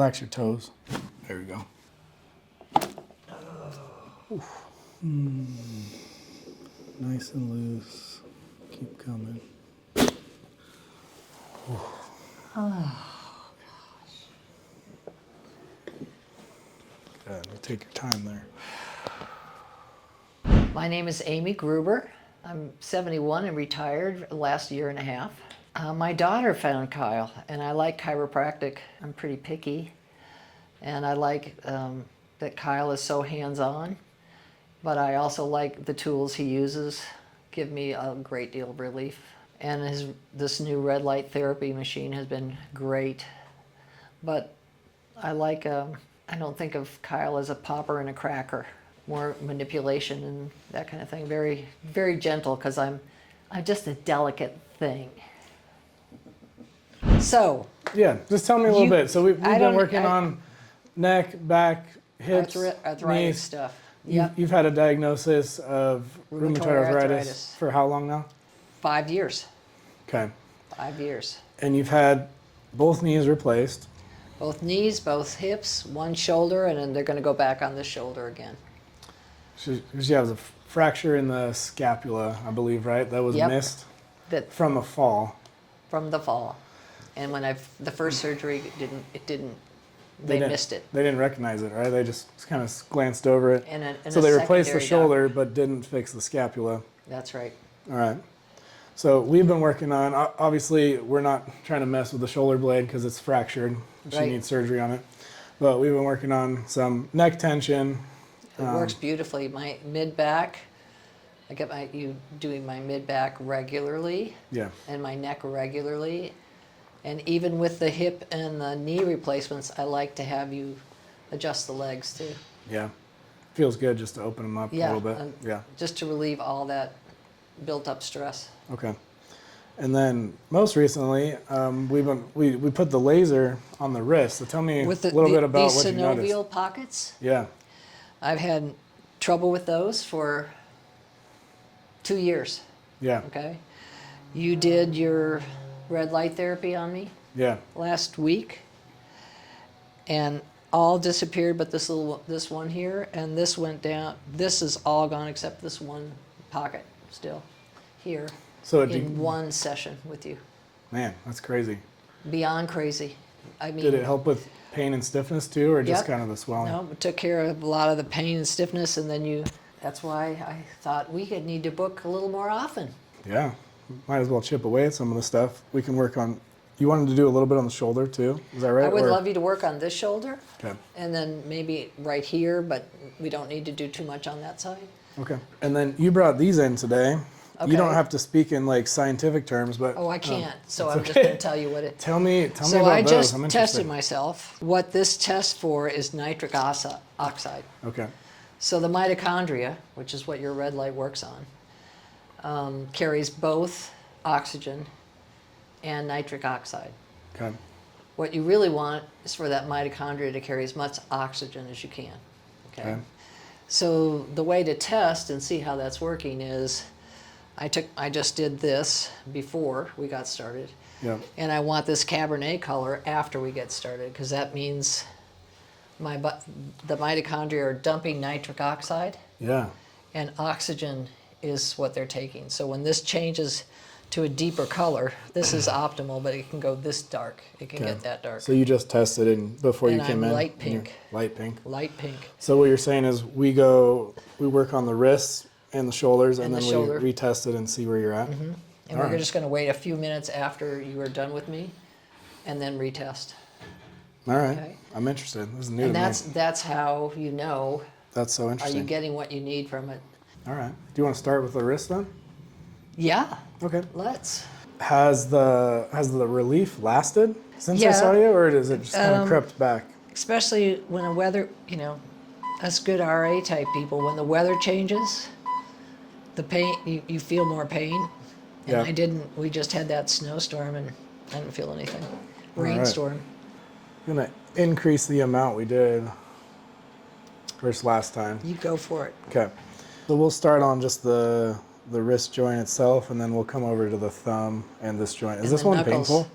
relax your toes. There we go. Nice and loose. Keep coming. Oh, Good. You take your time there. my name is Amy Gruber. I'm 71 and retired last year and a half. My daughter found Kyle, and I like chiropractic. I'm pretty picky, and I like that Kyle is so hands-on, but I also like the tools he uses give me a great deal of relief. And this new red light therapy machine has been great, but I don't think of Kyle as a popper and a cracker. More manipulation and that kind of thing. Very, very gentle, because I'm just a delicate thing. So Yeah, just tell me a little bit. So we've been working on neck, back, hips, arthritis knees. stuff. You've had a diagnosis of rheumatoid arthritis for how long now? 5 years. Okay. 5 years. And you've had both knees replaced. Both knees, both hips, one shoulder, and then they're going to go back on the shoulder again. She has a fracture in the scapula, I believe, right? That was missed from a fall. From the fall. And when the first surgery they missed it. They didn't recognize it, right? They just kind of glanced over it. And so they replaced the shoulder, but didn't fix the scapula. That's right. All right. So we've been working on, obviously we're not trying to mess with the shoulder blade because it's fractured. She needs surgery on it. But we've been working on some neck tension. It works beautifully. My mid-back, I get you doing my mid-back regularly. Yeah. And my neck regularly. And even with the hip and the knee replacements, I like to have you adjust the legs too. Yeah. Feels good just to open them up a little bit. Yeah. Just to relieve all that built up stress. Okay. And then most recently, we put the laser on the wrist. So tell me a little bit about what you noticed. These synovial pockets. Yeah. I've had trouble with those for 2 years. Yeah. Okay. You did your red light therapy on me. Yeah. Last week, and all disappeared, but this one here, and this went down. This is all gone except this one pocket still here. So in one session with you. Man, that's crazy. Beyond crazy. I mean, did it help with pain and stiffness too, or just kind of the swelling? No, it took care of a lot of the pain and stiffness, and then that's why I thought we could need to book a little more often. Yeah, might as well chip away at some of the stuff. We can work on, you wanted to do a little bit on the shoulder too, is that right? I would love you to work on this shoulder. Okay. And then maybe right here, but we don't need to do too much on that side. Okay. And then you brought these in today. Okay. You don't have to speak in like scientific terms, but I can't. So I'm just going to tell you what it. Tell me about those. So I just tested myself. What this tests for is nitric oxide. Okay. So the mitochondria, which is what your red light works on, carries both oxygen and nitric oxide. Okay. What you really want is for that mitochondria to carry as much oxygen as you can. Okay. So the way to test and see how that's working is, I just did this before we got started. Yeah. And I want this Cabernet color after we get started, because that means the mitochondria are dumping nitric oxide. Yeah. And oxygen is what they're taking. So when this changes to a deeper color, this is optimal, but it can go this dark. It can get that dark. So you just tested it before you came in? Light pink. Light pink. Light pink. So what you're saying is we work on the wrists and the shoulders, and then we retest it and see where you're at. Mm-hmm. And we're just going to wait a few minutes after you are done with me, and then retest. All right. Okay. I'm interested. This is new to me. And that's how you know. That's so interesting. Are you getting what you need from it? All right. Do you want to start with the wrist then? Yeah. Okay. Let's. Has the relief lasted since I saw you, or does it just kind of crept back? Especially when the weather, us good RA type people, when the weather changes, the pain, you feel more pain. And we just had that snowstorm and I didn't feel anything. Rainstorm. I'm going to increase the amount we did versus last time. You go for it. Okay. So we'll start on just the wrist joint itself, and then we'll come over to the thumb and this joint. Is this one painful?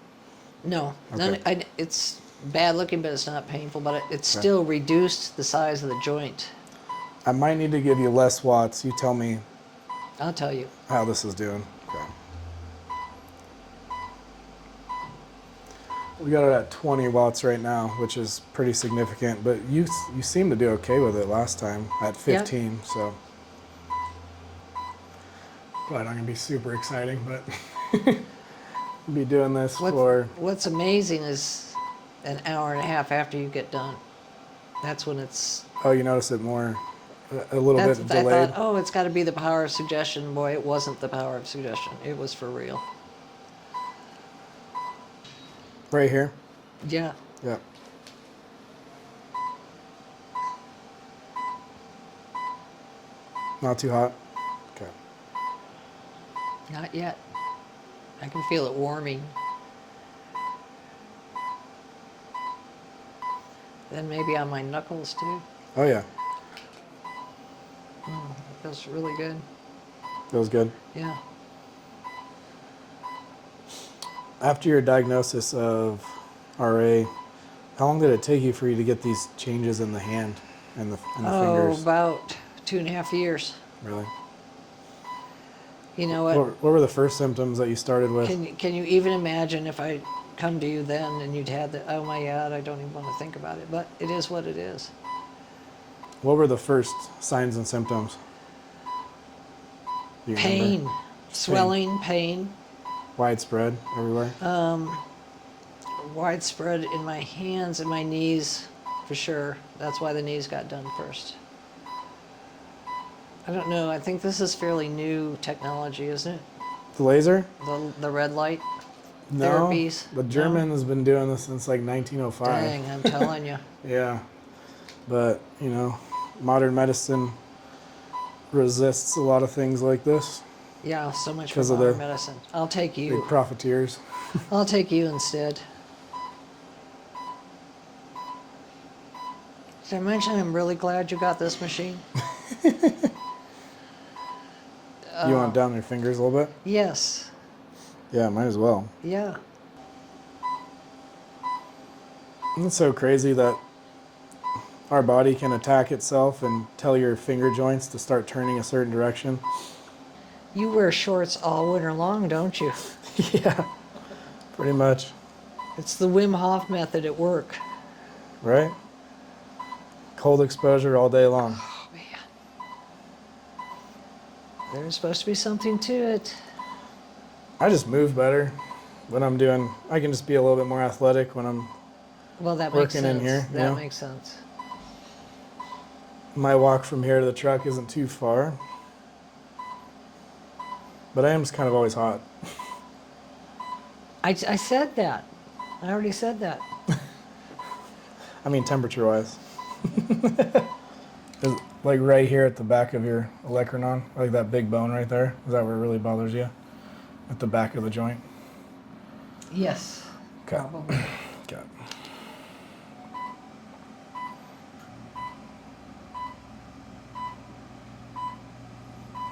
No. Okay. It's bad looking, but it's not painful. But it's still reduced the size of the joint. I might need to give you less watts. You tell me I'll tell you. how this is doing. Okay. We got it at 20 watts right now, which is pretty significant, but you seemed to do okay with it last time at 15, so probably not gonna be super exciting, but be doing this for... What's amazing is an hour and a half after you get done. That's when it's... Oh, you notice it more, a little bit delayed? I thought, oh, it's got to be the power of suggestion. Boy, it wasn't the power of suggestion. It was for real. Right here? Yeah. Yeah. Not too hot? Okay. Not yet. I can feel it warming. Then maybe on my knuckles too. Oh yeah. It feels really good. Feels good. Yeah. After your diagnosis of RA, how long did it take you for you to get these changes in the hand and the fingers? About 2.5 years. Really? You know what? What were the first symptoms that you started with? Can you even imagine if I come to you then and you'd had the, oh my God, I don't even want to think about it, but it is what it is. What were the first signs and symptoms? Do you Pain, remember? swelling, pain. Widespread everywhere? Widespread in my hands and my knees, for sure. That's why the knees got done first. I don't know. I think this is fairly new technology, isn't it? The laser? The red light No. therapies. The German has been doing this since like 1905. Dang, I'm telling you. Yeah. But, you know, modern medicine resists a lot of things like this. Yeah, so much for 'Cause of modern the medicine. I'll take Big you. profiteers. I'll take you instead. Did I mention I'm really glad you got this machine? You want down your fingers a little bit? Yes. Yeah, might as well. Yeah. It's so crazy that our body can attack itself and tell your finger joints to start turning a certain direction. You wear shorts all winter long, don't you? Yeah, pretty much. It's the Wim Hof method at work. Right? Cold exposure all day long. Oh, man. There's supposed to be something to it. I just move better when I'm doing, I can just be a little bit more athletic when I'm Well, that makes working sense. in here. You That know? makes sense. My walk from here to the truck isn't too far. But I am just kind of always hot. I said that. I already said that. I mean, temperature-wise. Is like right here at the back of your olecranon, like that big bone right there. Is that where it really bothers you? At the back of the joint? Yes. Okay. Probably. Okay.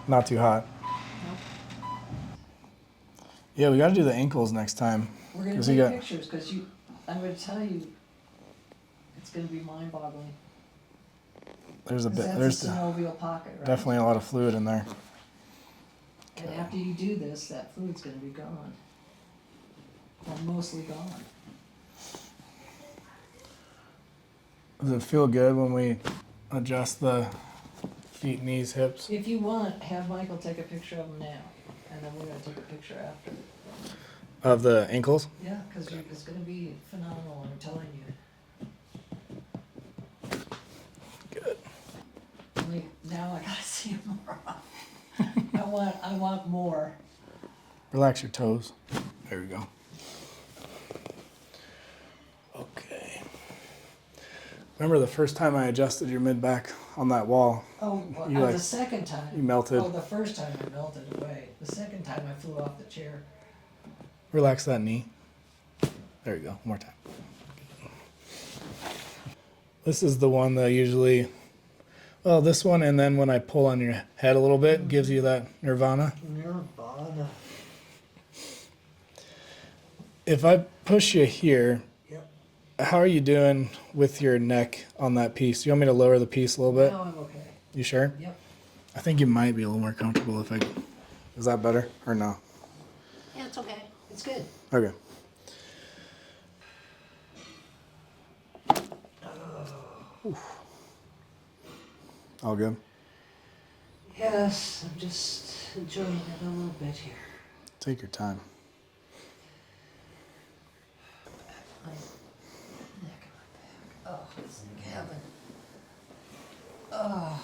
Not too hot. Nope. Yeah, we got to do the ankles next time. We're going 'Cause to you take got- pictures because I'm going to tell you, it's going to be mind-boggling. There's a 'Cause bit. that's There's a synovial pocket, right? definitely a lot of fluid in there. And after you do this, that fluid's going to be gone. Or mostly gone. Does it feel good when we adjust the feet, knees, hips? If you want, have Michael take a picture of them now, and then we're going to take a picture after. Of the ankles? Yeah, because it's going to be phenomenal, I'm telling you. Good. Only now I got to see them more. I want more. Relax your toes. There we go. Okay. Remember the first time I adjusted your mid-back on that wall? Oh, well, You, like, the second time. you melted. Oh, the first time I melted away. The second time I flew off the chair. Relax that knee. There you go. One more time. This is the one that usually, well, this one, and then when I pull on your head a little bit, gives you that nirvana. Nirvana. If I push you here, Yep. how are you doing with your neck on that piece? Do you want me to lower the piece a little bit? No, I'm okay. You sure? Yep. I think you might be a little more comfortable if I... Is that better or no? Yeah, it's okay. It's good. Okay. Oof. All good? Yes, I'm just enjoying it a little bit here. Take your time. My neck and my back. Oh, thank heaven. Oh.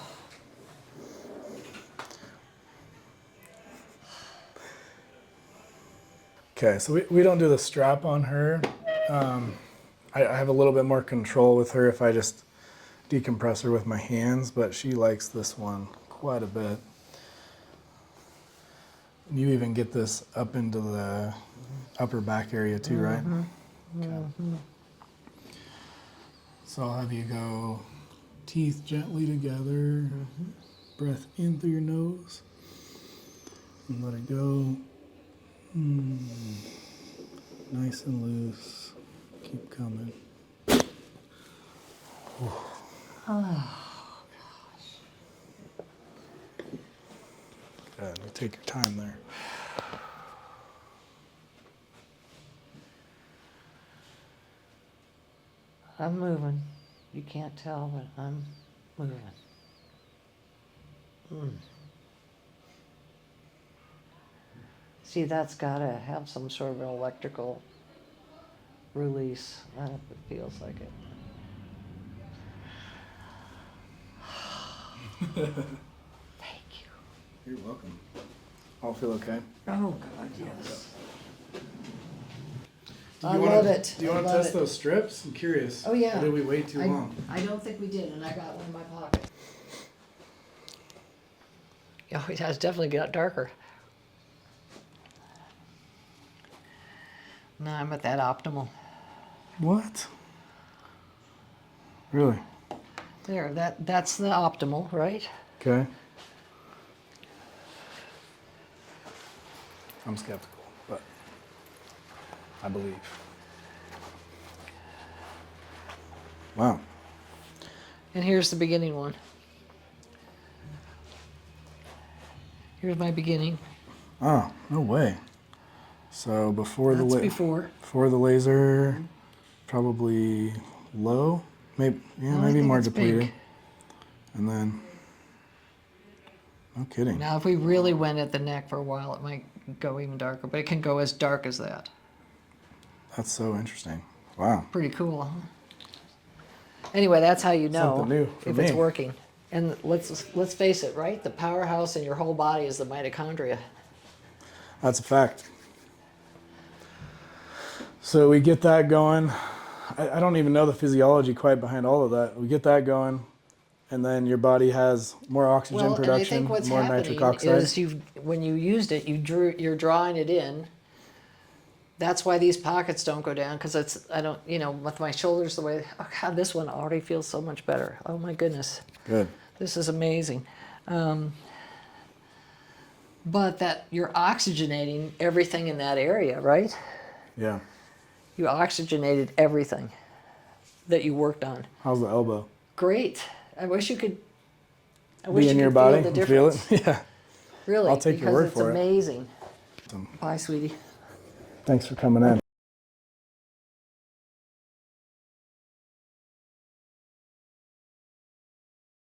Okay, so we don't do the strap on her. I have a little bit more control with her if I just decompress her with my hands, but she likes this one quite a bit. You even get this up into the upper back area too, right? Okay. So I'll have you go teeth gently together, breath in through your nose, and let it go. Nice and loose. Keep coming. Good. You take your time there. I'm moving. You can't tell, but I'm moving. See, that's got to have some sort of an electrical release. It feels like it. Thank you. You're welcome. All feel okay? Oh, God, yes. Do I you love it. Do you want to test those strips? I'm curious. Oh, yeah. Or did we wait too long? I don't think we did, and I got one in my pocket. Oh, it has definitely got darker. No, I'm at that optimal. What? Really? There, that's the optimal, right? Okay. I'm skeptical, but I believe. Wow. And here's the beginning one. Here's my beginning. Oh, no way. So before That's the before. the laser, probably low, maybe I maybe think more it's depleted, pink. and then no kidding. Now, if we really went at the neck for a while, it might go even darker, but it can go as dark as that. That's so interesting. Wow. Pretty cool, huh? Anyway, that's how you know Something new for if it's me. working. And let's face it, right? The powerhouse in your whole body is the mitochondria. That's a fact. So we get that going. I don't even know the physiology quite behind all of that. We get that going, and then your body has more oxygen Well, and I production, think what's more happening nitric oxide. is when you used it, you're drawing it in. That's why these pockets don't go down, because with my shoulders the way, oh God, this one already feels so much better. Oh my goodness. Good. This is amazing. But that you're oxygenating everything in that area, right? Yeah. You oxygenated everything that you worked on. How's the elbow? Great. I wish you could. Be in your body feel the and difference. feel it? Yeah. Really, I'll take your word for it. because it's amazing. Awesome. Bye, sweetie. Thanks for coming in.